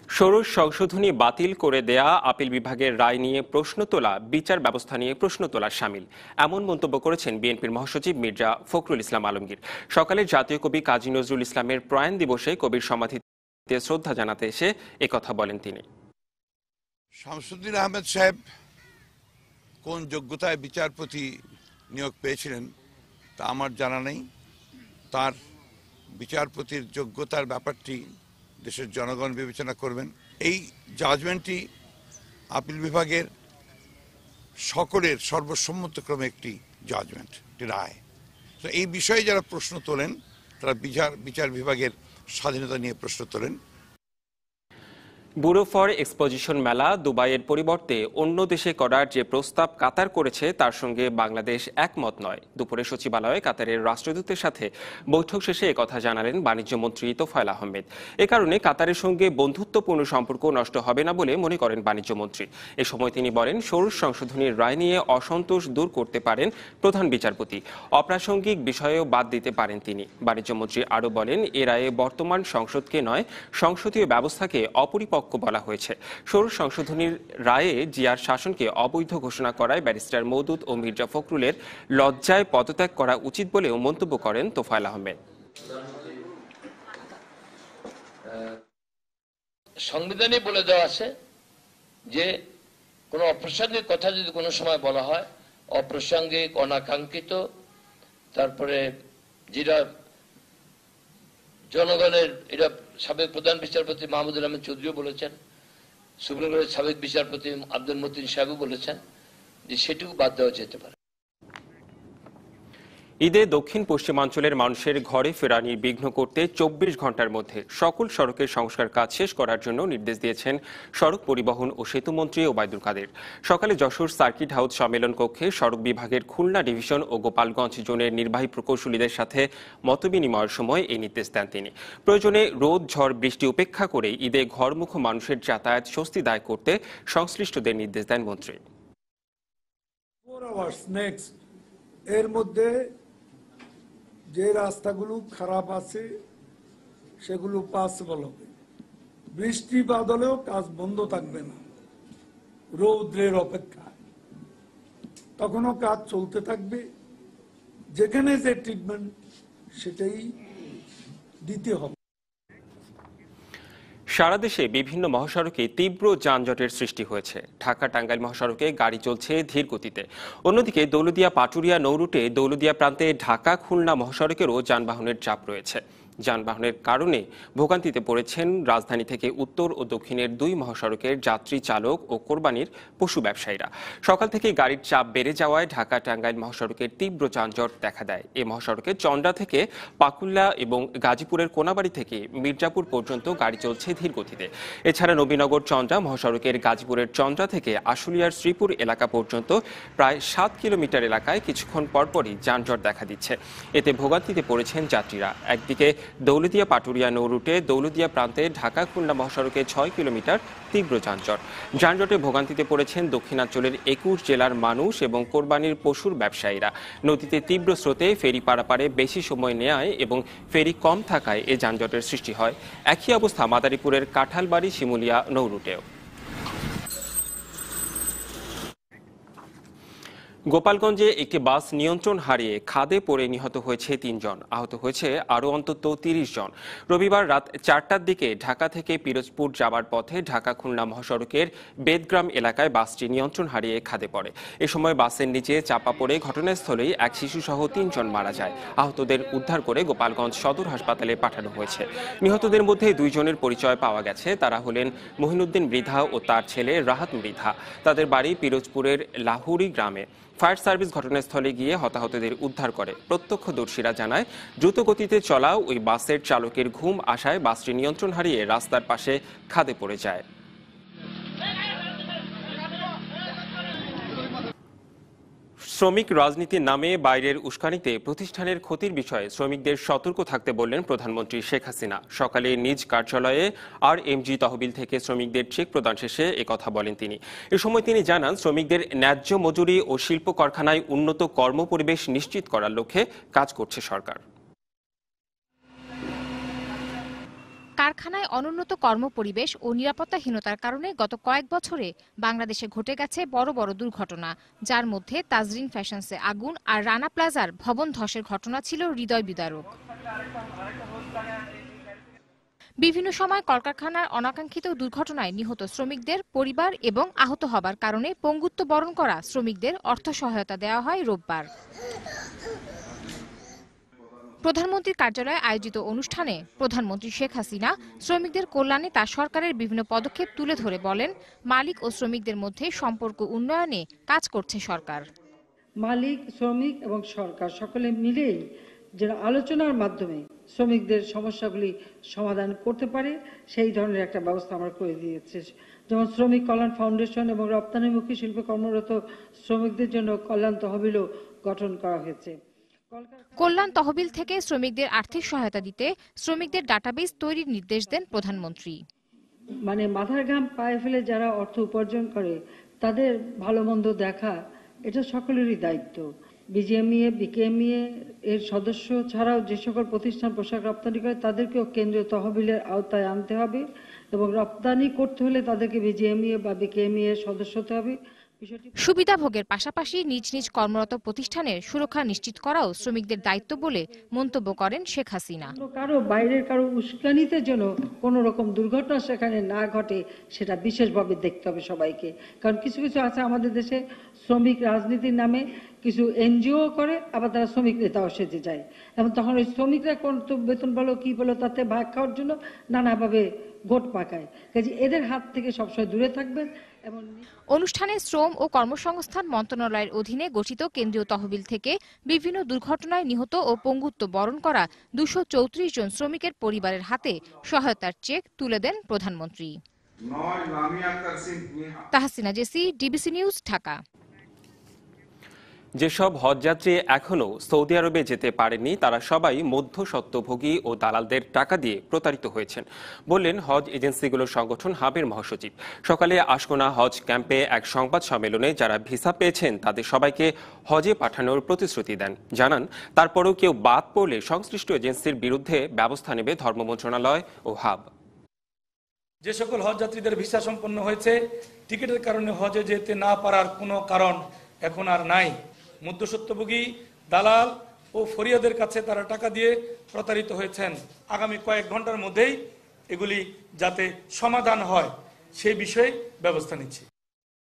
ষোড়শ সংশোধনী বাতিল করে দেয়া আপিল বিভাগের রায় নিয়ে প্রশ্ন তোলা বিচার ব্যবস্থা নিয়ে প্রশ্ন তোলা শামিল, এমন মন্তব্য করেছেন বিএনপির মহাসচিব মির্জা ফখরুল ইসলাম আলমগীর। সকালে জাতীয় কবি কাজী নজরুল ইসলামের প্রয়াণ দিবসে কবির সমাধিতে শ্রদ্ধা জানাতে এসে একথা বলেন তিনি। শামসুদ্দিন আহমেদ সাহেব কোন যোগ্যতায় বিচারপতি নিয়োগ পেয়েছিলেন তা আমার জানা নেই। তার বিচারপতির যোগ্যতার ব্যাপারটি দেশের জনগণ বিবেচনা করবেন। এই জাজমেন্টটি আপিল বিভাগের সকলের সর্বসম্মতক্রমে একটি জাজমেন্ট, একটি রায়। তো এই বিষয়ে যারা প্রশ্ন তোলেন তারা বিচার বিভাগের স্বাধীনতা নিয়ে প্রশ্ন তোলেন। ব্যুরো ফর এক্সপোজিশন মেলা দুবাইয়ের পরিবর্তে অন্য দেশে করার যে প্রস্তাব কাতার করেছে তার সঙ্গে বাংলাদেশ একমত নয়। দুপুরে সচিবালয়ে কাতারের রাষ্ট্রদূতের সাথে বৈঠক শেষে একথা জানালেন বাণিজ্য মন্ত্রী তোফায়েল আহমেদ। এ কারণে কাতারের সঙ্গে বন্ধুত্বপূর্ণ সম্পর্ক নষ্ট হবে না বলে মনে করেন বাণিজ্য মন্ত্রী। এ সময় তিনি বলেন, ষোড়শ সংশোধনীর রায় নিয়ে অসন্তোষ দূর করতে পারেন প্রধান বিচারপতি, অপ্রাসঙ্গিক বিষয়েও বাদ দিতে পারেন তিনি। বাণিজ্য মন্ত্রী আরও বলেন, এ রায়ে বর্তমান সংসদকে নয় সংসদীয় ব্যবস্থাকে অপরিপক্ক বলা হয়েছে। ষোড়শ সংশোধনীর রায়ে জিয়ার শাসনকে অবৈধ ঘোষণা করায় ব্যারিস্টার মওদুদ ও মির্জা ফখরুলের লজ্জায় পদত্যাগ করা উচিত বলেও মন্তব্য করেন তোফায়েল আহমেদ। সংবিধানে বলে দেওয়া আছে যে কোনো অপ্রাসঙ্গিক কথা যদি কোনো সময় বলা হয়, অপ্রাসঙ্গিক, অনাকাঙ্ক্ষিত, তারপরে যেটা জনগণের, এটা সাবেক প্রধান বিচারপতি মাহমুদুল আহমেদ চৌধুরী বলেছেন, সুপ্রিম কোর্টের সাবেক বিচারপতি আব্দুল মতিন সাহেবও বলেছেন যে সেটুকু বাদ দেওয়া যেতে পারে। ঈদে দক্ষিণ পশ্চিমাঞ্চলের মানুষের ঘরে ফেরা নির্বিঘ্ন করতে 24 ঘন্টার মধ্যে সকল সড়কের সংস্কার কাজ শেষ করার জন্য নির্দেশ দিয়েছেন সড়ক পরিবহন ও সেতুমন্ত্রী ওবায়দুল কাদের। সকালে যশোর সার্কিট হাউস সম্মেলন কক্ষে সড়ক বিভাগের খুলনা ডিভিশন ও গোপালগঞ্জ জোনের নির্বাহী প্রকৌশলীদের সাথে মতবিনিময়ের সময় এই নির্দেশ দেন তিনি। প্রয়োজনে রোদ, ঝড়, বৃষ্টি উপেক্ষা করে ঈদে ঘরমুখ মানুষের যাতায়াত স্বস্তিদায়ক করতে সংশ্লিষ্টদের নির্দেশ দেন মন্ত্রী। এর মধ্যে যে রাস্তাগুলো খারাপ আছে সেগুলো পাসবল হবে, বৃষ্টি বাদলেও কাজ বন্ধ থাকবে না, রৌদ্রের অপেক্ষা তখনও কাজ চলতে থাকবে। যেখানে যে ট্রিটমেন্ট সেটাই দিতে হবে। সারা দেশে বিভিন্ন মহাসড়কে তীব্র যানজটের সৃষ্টি হয়েছে। ঢাকা টাঙ্গাইল মহাসড়কে গাড়ি চলছে ধীর গতিতে। অন্যদিকে দৌলতদিয়া পাটুরিয়া নৌরুটে দৌলতদিয়া প্রান্তে ঢাকা খুলনা মহাসড়কেরও যানবাহনের চাপ রয়েছে। যানবাহনের কারণে ভোগান্তিতে পড়েছেন রাজধানী থেকে উত্তর ও দক্ষিণের দুই মহাসড়কের যাত্রী চালক ও কোরবানির পশু ব্যবসায়ীরা। সকাল থেকে গাড়ির চাপ বেড়ে যাওয়ায় ঢাকা টাঙ্গাইল মহাসড়কের তীব্র যানজট দেখা দেয়। এই মহাসড়কে চন্দ্রা থেকে পাকুল্লা এবং গাজীপুরের কোনাবাড়ি থেকে মির্জাপুর পর্যন্ত গাড়ি চলছে ধীর গতিতে। এছাড়া নবীনগর চন্দ্রা মহাসড়কের গাজীপুরের চন্দ্রা থেকে আশুলিয়ার শ্রীপুর এলাকা পর্যন্ত প্রায় 7 কিলোমিটার এলাকায় কিছুক্ষণ পরপরই যানজট দেখা দিচ্ছে। এতে ভোগান্তিতে পড়েছেন যাত্রীরা। একদিকে দৌলতদিয়া পাটুরিয়া নৌরুটে দৌলতদিয়া প্রান্তে ঢাকা খুলনা মহাসড়কে 6 কিলোমিটার তীব্র যানজটে ভোগান্তিতে পড়েছেন দক্ষিণাঞ্চলের 21 জেলার মানুষ এবং কোরবানির পশুর ব্যবসায়ীরা। নদীতে তীব্র স্রোতে ফেরি পারাপারে বেশি সময় নেয় এবং ফেরি কম থাকায় এ যানজটের সৃষ্টি হয়। একই অবস্থা মাদারীপুরের কাঁঠালবাড়ি শিমুলিয়া নৌরুটেও। গোপালগঞ্জে একটি বাস নিয়ন্ত্রণ হারিয়ে খাদে পড়ে নিহত হয়েছে 3 জন, আহত হয়েছে আরও অন্তত 30 জন। রবিবার রাত 4টার দিকে ঢাকা থেকে পিরোজপুর যাবার পথে ঢাকা খুলনা মহাসড়কের বেদগ্রাম এলাকায় বাসটি নিয়ন্ত্রণ হারিয়ে খাদে পড়ে। এ সময় বাসের নিচে চাপা পড়ে ঘটনাস্থলেই এক শিশুসহ 3 জন মারা যায়। আহতদের উদ্ধার করে গোপালগঞ্জ সদর হাসপাতালে পাঠানো হয়েছে। নিহতদের মধ্যে 2 জনের পরিচয় পাওয়া গেছে। তারা হলেন মহিনুদ্দিন মৃধা ও তার ছেলে রাহাত মৃধা। তাদের বাড়ি পিরোজপুরের লাহুরি গ্রামে। ফায়ার সার্ভিস ঘটনাস্থলে গিয়ে হতাহতদের উদ্ধার করে। প্রত্যক্ষদর্শীরা জানায়, দ্রুত গতিতে চলা ওই বাসের চালকের ঘুম আসায় বাসটি নিয়ন্ত্রণ হারিয়ে রাস্তার পাশে খাদে পড়ে যায়। শ্রমিক রাজনীতির নামে বাইরের উস্কানিতে প্রতিষ্ঠানের ক্ষতির বিষয়ে শ্রমিকদের সতর্ক থাকতে বললেন প্রধানমন্ত্রী শেখ হাসিনা। সকালে নিজ কার্যালয়ে RMG তহবিল থেকে শ্রমিকদের চেক প্রদান শেষে একথা বলেন তিনি। এ সময় তিনি জানান, শ্রমিকদের ন্যায্য মজুরি ও শিল্প কারখানায় উন্নত কর্মপরিবেশ নিশ্চিত করার লক্ষ্যে কাজ করছে সরকার। কারখানায় অনুন্নত কর্মপরিবেশ ও নিরাপত্তাহীনতার কারণে গত কয়েক বছরে বাংলাদেশে ঘটে গেছে বড় বড় দুর্ঘটনা, যার মধ্যে তাজরিন ফ্যাশনসে আগুন আর রানা প্লাজার ভবন ধসের ঘটনা ছিল হৃদয় বিদারক। বিভিন্ন সময় কলকারখানার অনাকাঙ্ক্ষিত দুর্ঘটনায় নিহত শ্রমিকদের পরিবার এবং আহত হবার কারণে পঙ্গুত্ব বরণ করা শ্রমিকদের অর্থ সহায়তা দেওয়া হয় রোববার। প্রধানমন্ত্রীর কার্যালয়ে আয়োজিত অনুষ্ঠানে প্রধানমন্ত্রী শেখ হাসিনা শ্রমিকদের কল্যাণে তার সরকারের বিভিন্ন পদক্ষেপ তুলে ধরে বলেন, মালিক ও শ্রমিকদের মধ্যে সম্পর্ক উন্নয়নে কাজ করছে সরকার। মালিক, শ্রমিক এবং সরকার সকলে মিলেই যেন আলোচনার মাধ্যমে শ্রমিকদের সমস্যাগুলি সমাধান করতে পারে সেই ধরনের একটা ব্যবস্থা আমরা করে দিয়েছি। যেমন শ্রমিক কল্যাণ ফাউন্ডেশন এবং রপ্তানিমুখী শিল্পে কর্মরত শ্রমিকদের জন্য কল্যাণ তহবিলও গঠন করা হয়েছে। কল্যাণ তহবিল থেকে শ্রমিকদের আর্থিক সহায়তা দিতে শ্রমিকদের ডাটাবেস তৈরির নির্দেশ দেন প্রধানমন্ত্রী। মানে মাথার ঘাম পায়ে ফেলে যারা অর্থ উপার্জন করে তাদের ভালো মন্দ দেখা এটা সকলেরই দায়িত্ব। বিজিএমইএ, বিকেএমইএ এর সদস্য ছাড়াও যে সকল প্রতিষ্ঠান পোশাক রপ্তানি করে তাদেরকেও কেন্দ্রীয় তহবিলের আওতায় আনতে হবে এবং রপ্তানি করতে হলে তাদেরকে বিজিএমইএ বা বিকেএমইএ এর সদস্য হতে হবে। সুবিধা ভোগের পাশাপাশি নিজ নিজ কর্মরত প্রতিষ্ঠানের সুরক্ষা নিশ্চিত করাও শ্রমিকদের দায়িত্ব বলে মন্তব্য করেন শেখ হাসিনা। কারো বাইরের কারো উস্কানিতে যেন কোনো রকম দুর্ঘটনা সেখানে না ঘটে সেটা বিশেষভাবে দেখতে হবে সবাইকে। কারণ কিছু কিছু আছে আমাদের দেশে শ্রমিক রাজনীতির নামে কিছু এনজিও করে, আবার তারা শ্রমিক নেতাও সেজে যায় এবং তখন ওই শ্রমিকরা কোন বেতন বলো কি বলো তাতে ভাগ খাওয়ার জন্য নানাভাবে ভোট পাকায়। কাজে এদের হাত থেকে সবসময় দূরে থাকবেন। অনুষ্ঠানে শ্রম ও কর্মসংস্থান মন্ত্রণালয়ের অধীনে গঠিত কেন্দ্রীয় তহবিল থেকে বিভিন্ন দুর্ঘটনায় নিহত ও পঙ্গুত্ব বরণ করা 234 জন শ্রমিকের পরিবারের হাতে সহায়তার চেক তুলে দেন প্রধানমন্ত্রী। Tahsina Jessy, DBC news, Dhaka. যেসব হজযাত্রী এখনো সৌদি আরবে যেতে পারেননি তারা সবাই মধ্যস্বত্বভোগী ও দালালদের টাকা দিয়ে প্রতারিত হয়েছেন বললেন হজ এজেন্সিগুলোর সংগঠন হাবের মহাসচিব। সকালে আশকোনা হজ ক্যাম্পে এক সংবাদ সম্মেলনে যারা ভিসা পেয়েছেন তাদের সবাইকে হজে পাঠানোর প্রতিশ্রুতি দেন। জানান, তারপরও কেউ বাদ পড়লে সংশ্লিষ্ট এজেন্সির বিরুদ্ধে ব্যবস্থা নেবে ধর্ম মন্ত্রণালয় ও হাব। যে সকল হজযাত্রীদের ভিসা সম্পন্ন হয়েছে, টিকিটের কারণে হজে যেতে না পারার কোনো কারণ এখন আর নাই। মধ্যস্বত্বভোগী, দালাল ও ফরিয়াদের কাছে তারা টাকা দিয়ে প্রতারিত হয়েছেন। আগামী কয়েক ঘন্টার মধ্যেই এগুলি যাতে সমাধান হয় সেই বিষয়ে ব্যবস্থা নিচ্ছি।